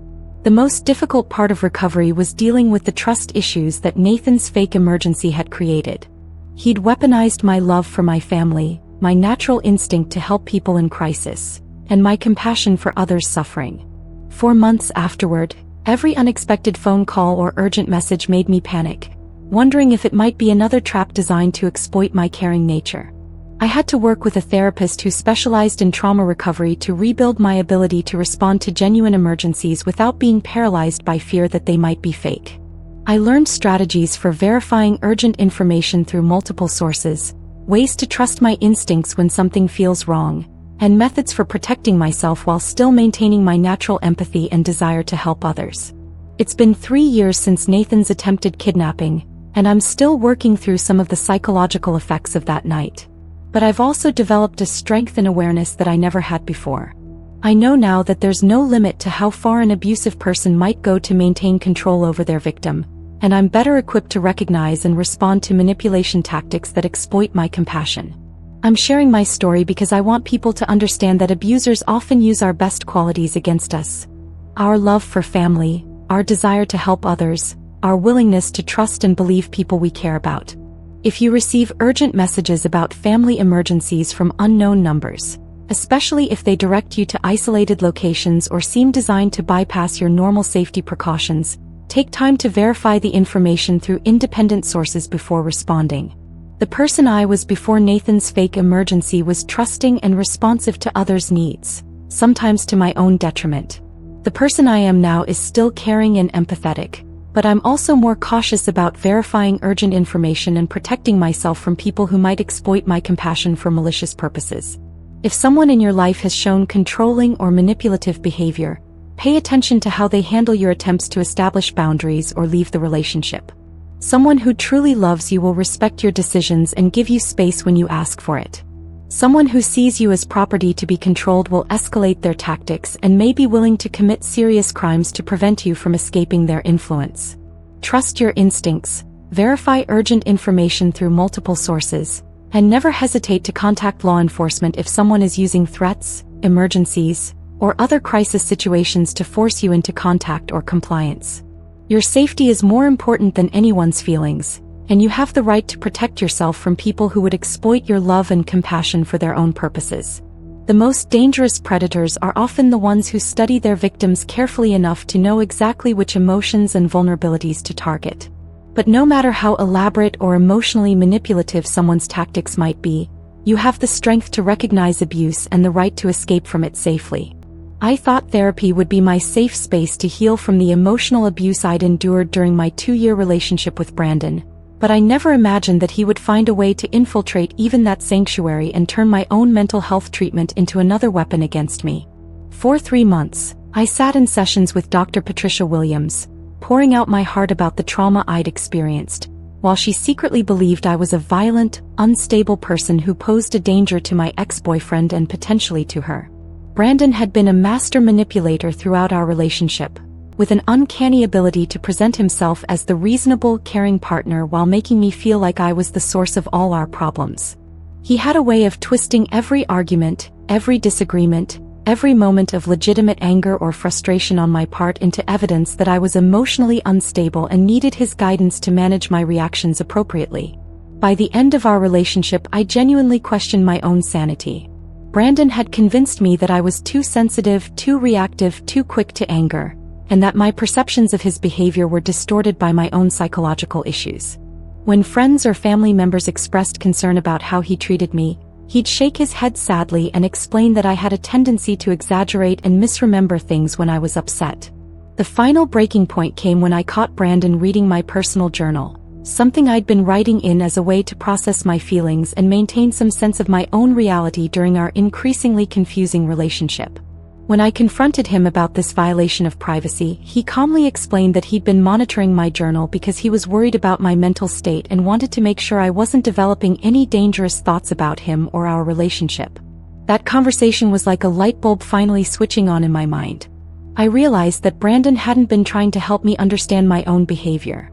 The most difficult part of recovery was dealing with the trust issues that Nathan's fake emergency had created. He'd weaponized my love for my family, my natural instinct to help people in crisis, and my compassion for others suffering. For months afterward, every unexpected phone call or urgent message made me panic, wondering if it might be another trap designed to exploit my caring nature. I had to work with a therapist who specialized in trauma recovery to rebuild my ability to respond to genuine emergencies without being paralyzed by fear that they might be fake. I learned strategies for verifying urgent information through multiple sources, ways to trust my instincts when something feels wrong, and methods for protecting myself while still maintaining my natural empathy and desire to help others. It's been 3 years since Nathan's attempted kidnapping, and I'm still working through some of the psychological effects of that night. But I've also developed a strength and awareness that I never had before. I know now that there's no limit to how far an abusive person might go to maintain control over their victim, and I'm better equipped to recognize and respond to manipulation tactics that exploit my compassion. I'm sharing my story because I want people to understand that abusers often use our best qualities against us. Our love for family, our desire to help others, our willingness to trust and believe people we care about. If you receive urgent messages about family emergencies from unknown numbers, especially if they direct you to isolated locations or seem designed to bypass your normal safety precautions, take time to verify the information through independent sources before responding. The person I was before Nathan's fake emergency was trusting and responsive to others' needs, sometimes to my own detriment. The person I am now is still caring and empathetic, but I'm also more cautious about verifying urgent information and protecting myself from people who might exploit my compassion for malicious purposes. If someone in your life has shown controlling or manipulative behavior, pay attention to how they handle your attempts to establish boundaries or leave the relationship. Someone who truly loves you will respect your decisions and give you space when you ask for it. Someone who sees you as property to be controlled will escalate their tactics and may be willing to commit serious crimes to prevent you from escaping their influence. Trust your instincts, verify urgent information through multiple sources, And never hesitate to contact law enforcement if someone is using threats, emergencies, or other crisis situations to force you into contact or compliance. Your safety is more important than anyone's feelings, and you have the right to protect yourself from people who would exploit your love and compassion for their own purposes. The most dangerous predators are often the ones who study their victims carefully enough to know exactly which emotions and vulnerabilities to target. But no matter how elaborate or emotionally manipulative someone's tactics might be, you have the strength to recognize abuse and the right to escape from it safely. I thought therapy would be my safe space to heal from the emotional abuse I'd endured during my 2-year relationship with Brandon, but I never imagined that he would find a way to infiltrate even that sanctuary and turn my own mental health treatment into another weapon against me. For 3 months, I sat in sessions with Dr. Patricia Williams, pouring out my heart about the trauma I'd experienced, while she secretly believed I was a violent, unstable person who posed a danger to my ex-boyfriend and potentially to her. Brandon had been a master manipulator throughout our relationship, with an uncanny ability to present himself as the reasonable, caring partner while making me feel like I was the source of all our problems. He had a way of twisting every argument, every disagreement, every moment of legitimate anger or frustration on my part into evidence that I was emotionally unstable and needed his guidance to manage my reactions appropriately. By the end of our relationship, I genuinely questioned my own sanity. Brandon had convinced me that I was too sensitive, too reactive, too quick to anger, and that my perceptions of his behavior were distorted by my own psychological issues. When friends or family members expressed concern about how he treated me, he'd shake his head sadly and explain that I had a tendency to exaggerate and misremember things when I was upset. The final breaking point came when I caught Brandon reading my personal journal, something I'd been writing in as a way to process my feelings and maintain some sense of my own reality during our increasingly confusing relationship. When I confronted him about this violation of privacy, he calmly explained that he'd been monitoring my journal because he was worried about my mental state and wanted to make sure I wasn't developing any dangerous thoughts about him or our relationship. That conversation was like a light bulb finally switching on in my mind. I realized that Brandon hadn't been trying to help me understand my own behavior.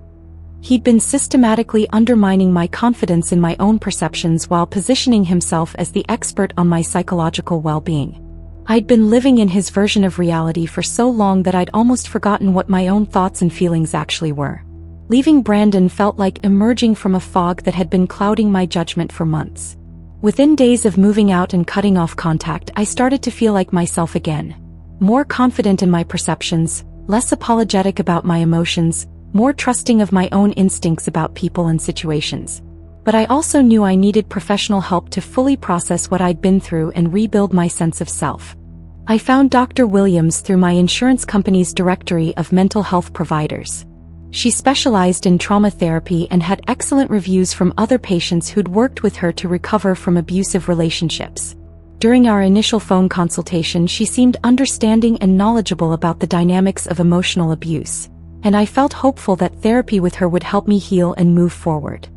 He'd been systematically undermining my confidence in my own perceptions while positioning himself as the expert on my psychological well-being. I'd been living in his version of reality for so long that I'd almost forgotten what my own thoughts and feelings actually were. Leaving Brandon felt like emerging from a fog that had been clouding my judgment for months. Within days of moving out and cutting off contact, I started to feel like myself again. More confident in my perceptions, less apologetic about my emotions, more trusting of my own instincts about people and situations. But I also knew I needed professional help to fully process what I'd been through and rebuild my sense of self. I found Dr. Williams through my insurance company's directory of mental health providers. She specialized in trauma therapy and had excellent reviews from other patients who'd worked with her to recover from abusive relationships. During our initial phone consultation, she seemed understanding and knowledgeable about the dynamics of emotional abuse, and I felt hopeful that therapy with her would help me heal and move forward.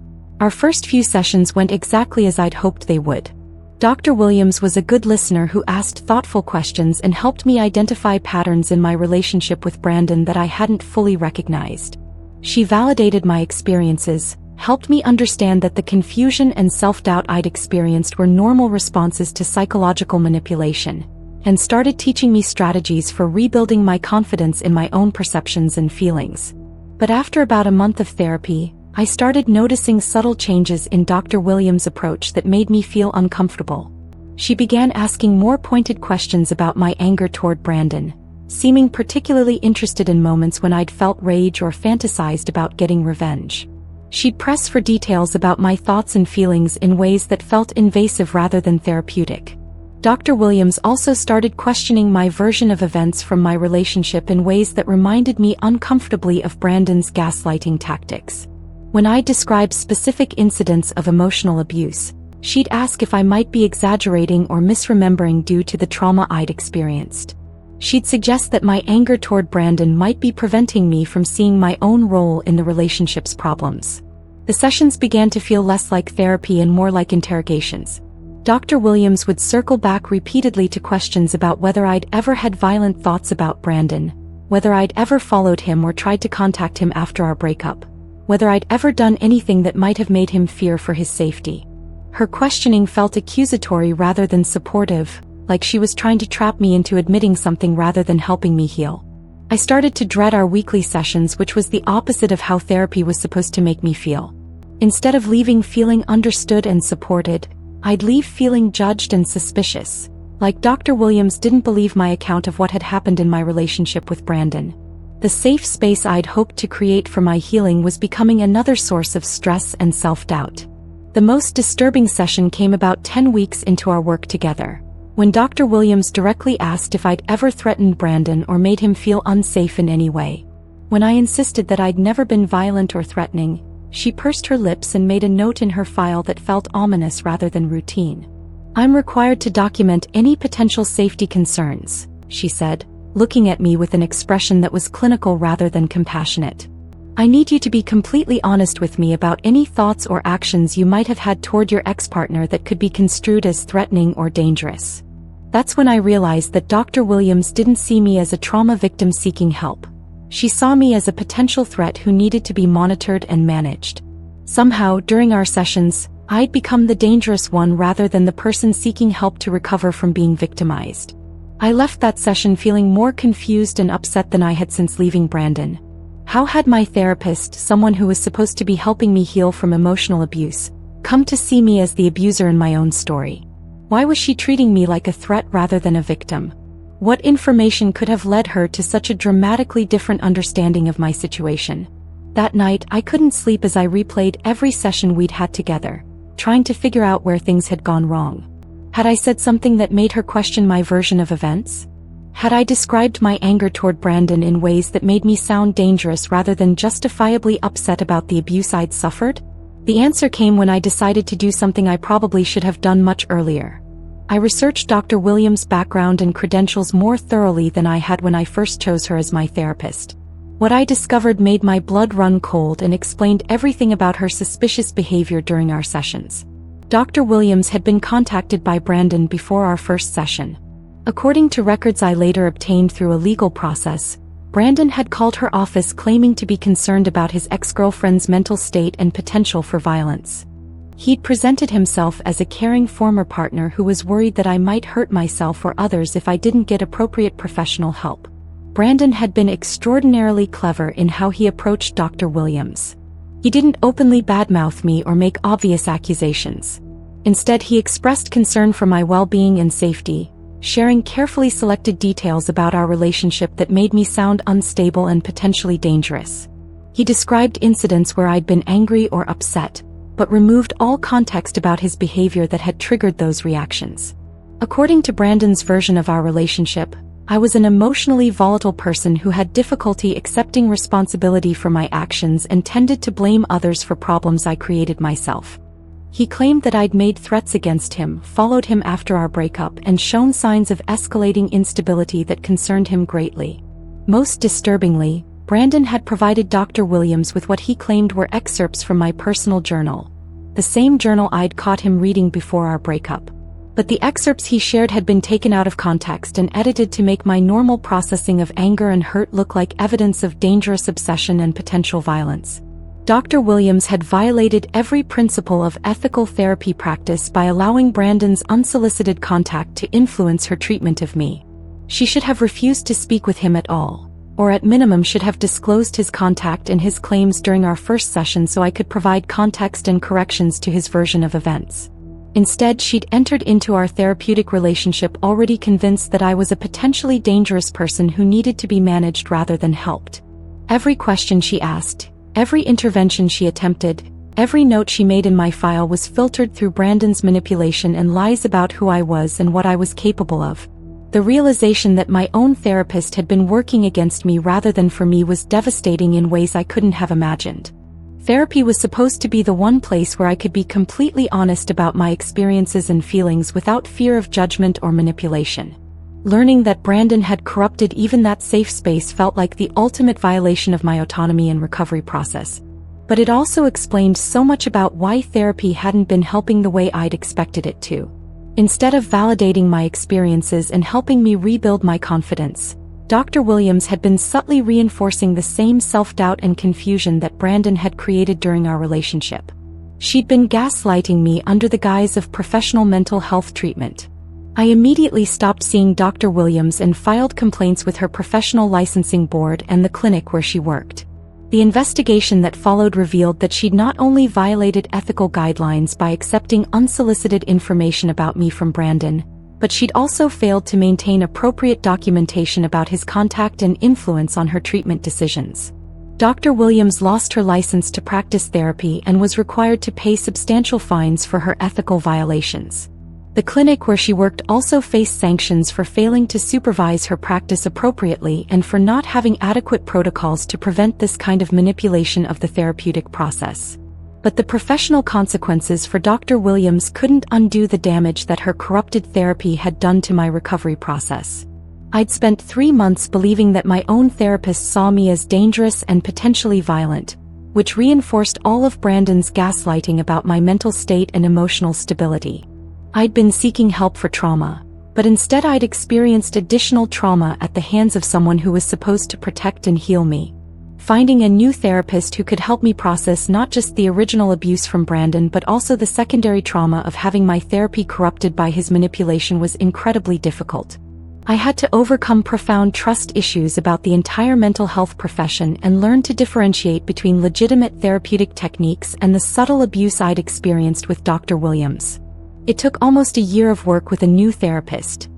Our first few sessions went exactly as I'd hoped they would. Dr. Williams was a good listener who asked thoughtful questions and helped me identify patterns in my relationship with Brandon that I hadn't fully recognized. She validated my experiences, helped me understand that the confusion and self-doubt I'd experienced were normal responses to psychological manipulation, and started teaching me strategies for rebuilding my confidence in my own perceptions and feelings. But after about a month of therapy, I started noticing subtle changes in Dr. Williams' approach that made me feel uncomfortable. She began asking more pointed questions about my anger toward Brandon, seeming particularly interested in moments when I'd felt rage or fantasized about getting revenge. She'd press for details about my thoughts and feelings in ways that felt invasive rather than therapeutic. Dr. Williams also started questioning my version of events from my relationship in ways that reminded me uncomfortably of Brandon's gaslighting tactics. When I described specific incidents of emotional abuse, she'd ask if I might be exaggerating or misremembering due to the trauma I'd experienced. She'd suggest that my anger toward Brandon might be preventing me from seeing my own role in the relationship's problems. The sessions began to feel less like therapy and more like interrogations. Dr. Williams would circle back repeatedly to questions about whether I'd ever had violent thoughts about Brandon, whether I'd ever followed him or tried to contact him after our breakup, whether I'd ever done anything that might have made him fear for his safety. Her questioning felt accusatory rather than supportive, like she was trying to trap me into admitting something rather than helping me heal. I started to dread our weekly sessions, which was the opposite of how therapy was supposed to make me feel. Instead of leaving feeling understood and supported, I'd leave feeling judged and suspicious, like Dr. Williams didn't believe my account of what had happened in my relationship with Brandon. The safe space I'd hoped to create for my healing was becoming another source of stress and self-doubt. The most disturbing session came about 10 weeks into our work together, when Dr. Williams directly asked if I'd ever threatened Brandon or made him feel unsafe in any way. When I insisted that I'd never been violent or threatening, she pursed her lips and made a note in her file that felt ominous rather than routine. "I'm required to document any potential safety concerns," she said, looking at me with an expression that was clinical rather than compassionate. "I need you to be completely honest with me about any thoughts or actions you might have had toward your ex-partner that could be construed as threatening or dangerous." That's when I realized that Dr. Williams didn't see me as a trauma victim seeking help. She saw me as a potential threat who needed to be monitored and managed. Somehow, during our sessions, I'd become the dangerous one rather than the person seeking help to recover from being victimized. I left that session feeling more confused and upset than I had since leaving Brandon. How had my therapist, someone who was supposed to be helping me heal from emotional abuse, come to see me as the abuser in my own story? Why was she treating me like a threat rather than a victim? What information could have led her to such a dramatically different understanding of my situation? That night, I couldn't sleep as I replayed every session we'd had together, trying to figure out where things had gone wrong. Had I said something that made her question my version of events? Had I described my anger toward Brandon in ways that made me sound dangerous rather than justifiably upset about the abuse I'd suffered? The answer came when I decided to do something I probably should have done much earlier. I researched Dr. Williams' background and credentials more thoroughly than I had when I first chose her as my therapist. What I discovered made my blood run cold and explained everything about her suspicious behavior during our sessions. Dr. Williams had been contacted by Brandon before our first session. According to records I later obtained through a legal process, Brandon had called her office claiming to be concerned about his ex-girlfriend's mental state and potential for violence. He'd presented himself as a caring former partner who was worried that I might hurt myself or others if I didn't get appropriate professional help. Brandon had been extraordinarily clever in how he approached Dr. Williams. He didn't openly badmouth me or make obvious accusations. Instead, he expressed concern for my well-being and safety, sharing carefully selected details about our relationship that made me sound unstable and potentially dangerous. He described incidents where I'd been angry or upset, but removed all context about his behavior that had triggered those reactions. According to Brandon's version of our relationship, I was an emotionally volatile person who had difficulty accepting responsibility for my actions and tended to blame others for problems I created myself. He claimed that I'd made threats against him, followed him after our breakup, and shown signs of escalating instability that concerned him greatly. Most disturbingly, Brandon had provided Dr. Williams with what he claimed were excerpts from my personal journal, the same journal I'd caught him reading before our breakup. But the excerpts he shared had been taken out of context and edited to make my normal processing of anger and hurt look like evidence of dangerous obsession and potential violence. Dr. Williams had violated every principle of ethical therapy practice by allowing Brandon's unsolicited contact to influence her treatment of me. She should have refused to speak with him at all, or at minimum should have disclosed his contact and his claims during our first session so I could provide context and corrections to his version of events. Instead, she'd entered into our therapeutic relationship already convinced that I was a potentially dangerous person who needed to be managed rather than helped. Every question she asked, every intervention she attempted, every note she made in my file was filtered through Brandon's manipulation and lies about who I was and what I was capable of. The realization that my own therapist had been working against me rather than for me was devastating in ways I couldn't have imagined. Therapy was supposed to be the one place where I could be completely honest about my experiences and feelings without fear of judgment or manipulation. Learning that Brandon had corrupted even that safe space felt like the ultimate violation of my autonomy and recovery process. But it also explained so much about why therapy hadn't been helping the way I'd expected it to. Instead of validating my experiences and helping me rebuild my confidence, Dr. Williams had been subtly reinforcing the same self-doubt and confusion that Brandon had created during our relationship. She'd been gaslighting me under the guise of professional mental health treatment. I immediately stopped seeing Dr. Williams and filed complaints with her professional licensing board and the clinic where she worked. The investigation that followed revealed that she'd not only violated ethical guidelines by accepting unsolicited information about me from Brandon, but she'd also failed to maintain appropriate documentation about his contact and influence on her treatment decisions. Dr. Williams lost her license to practice therapy and was required to pay substantial fines for her ethical violations. The clinic where she worked also faced sanctions for failing to supervise her practice appropriately and for not having adequate protocols to prevent this kind of manipulation of the therapeutic process. But the professional consequences for Dr. Williams couldn't undo the damage that her corrupted therapy had done to my recovery process. I'd spent 3 months believing that my own therapist saw me as dangerous and potentially violent, which reinforced all of Brandon's gaslighting about my mental state and emotional stability. I'd been seeking help for trauma, but instead I'd experienced additional trauma at the hands of someone who was supposed to protect and heal me. Finding a new therapist who could help me process not just the original abuse from Brandon but also the secondary trauma of having my therapy corrupted by his manipulation was incredibly difficult. I had to overcome profound trust issues about the entire mental health profession and learn to differentiate between legitimate therapeutic techniques and the subtle abuse I'd experienced with Dr. Williams. It took almost a year of work with a new therapist,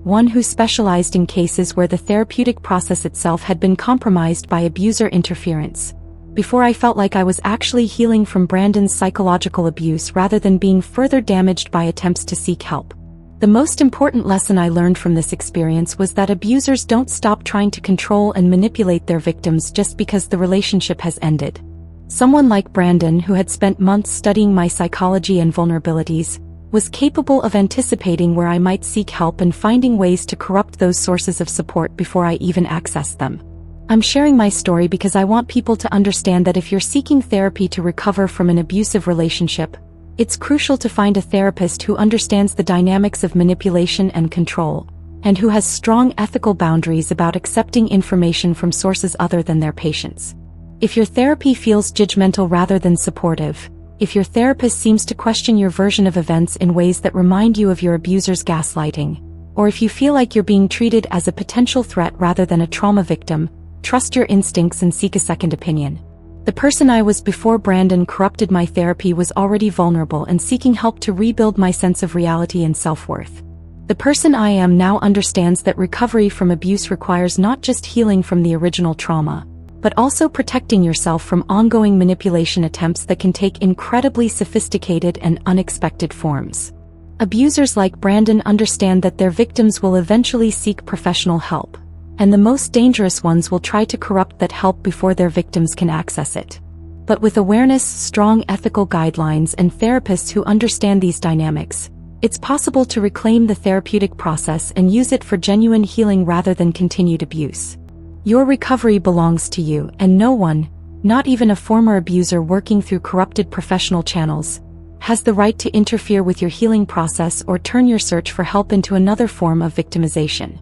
one who specialized in cases where the therapeutic process itself had been compromised by abuser interference, before I felt like I was actually healing from Brandon's psychological abuse rather than being further damaged by attempts to seek help. The most important lesson I learned from this experience was that abusers don't stop trying to control and manipulate their victims just because the relationship has ended. Someone like Brandon, who had spent months studying my psychology and vulnerabilities, was capable of anticipating where I might seek help and finding ways to corrupt those sources of support before I even accessed them. I'm sharing my story because I want people to understand that if you're seeking therapy to recover from an abusive relationship, it's crucial to find a therapist who understands the dynamics of manipulation and control, and who has strong ethical boundaries about accepting information from sources other than their patients. If your therapy feels judgmental rather than supportive, if your therapist seems to question your version of events in ways that remind you of your abuser's gaslighting, or if you feel like you're being treated as a potential threat rather than a trauma victim, trust your instincts and seek a second opinion. The person I was before Brandon corrupted my therapy was already vulnerable and seeking help to rebuild my sense of reality and self-worth. The person I am now understands that recovery from abuse requires not just healing from the original trauma, but also protecting yourself from ongoing manipulation attempts that can take incredibly sophisticated and unexpected forms. Abusers like Brandon understand that their victims will eventually seek professional help, and the most dangerous ones will try to corrupt that help before their victims can access it. But with awareness, strong ethical guidelines, and therapists who understand these dynamics, it's possible to reclaim the therapeutic process and use it for genuine healing rather than continued abuse. Your recovery belongs to you, and no one, not even a former abuser working through corrupted professional channels, has the right to interfere with your healing process or turn your search for help into another form of victimization.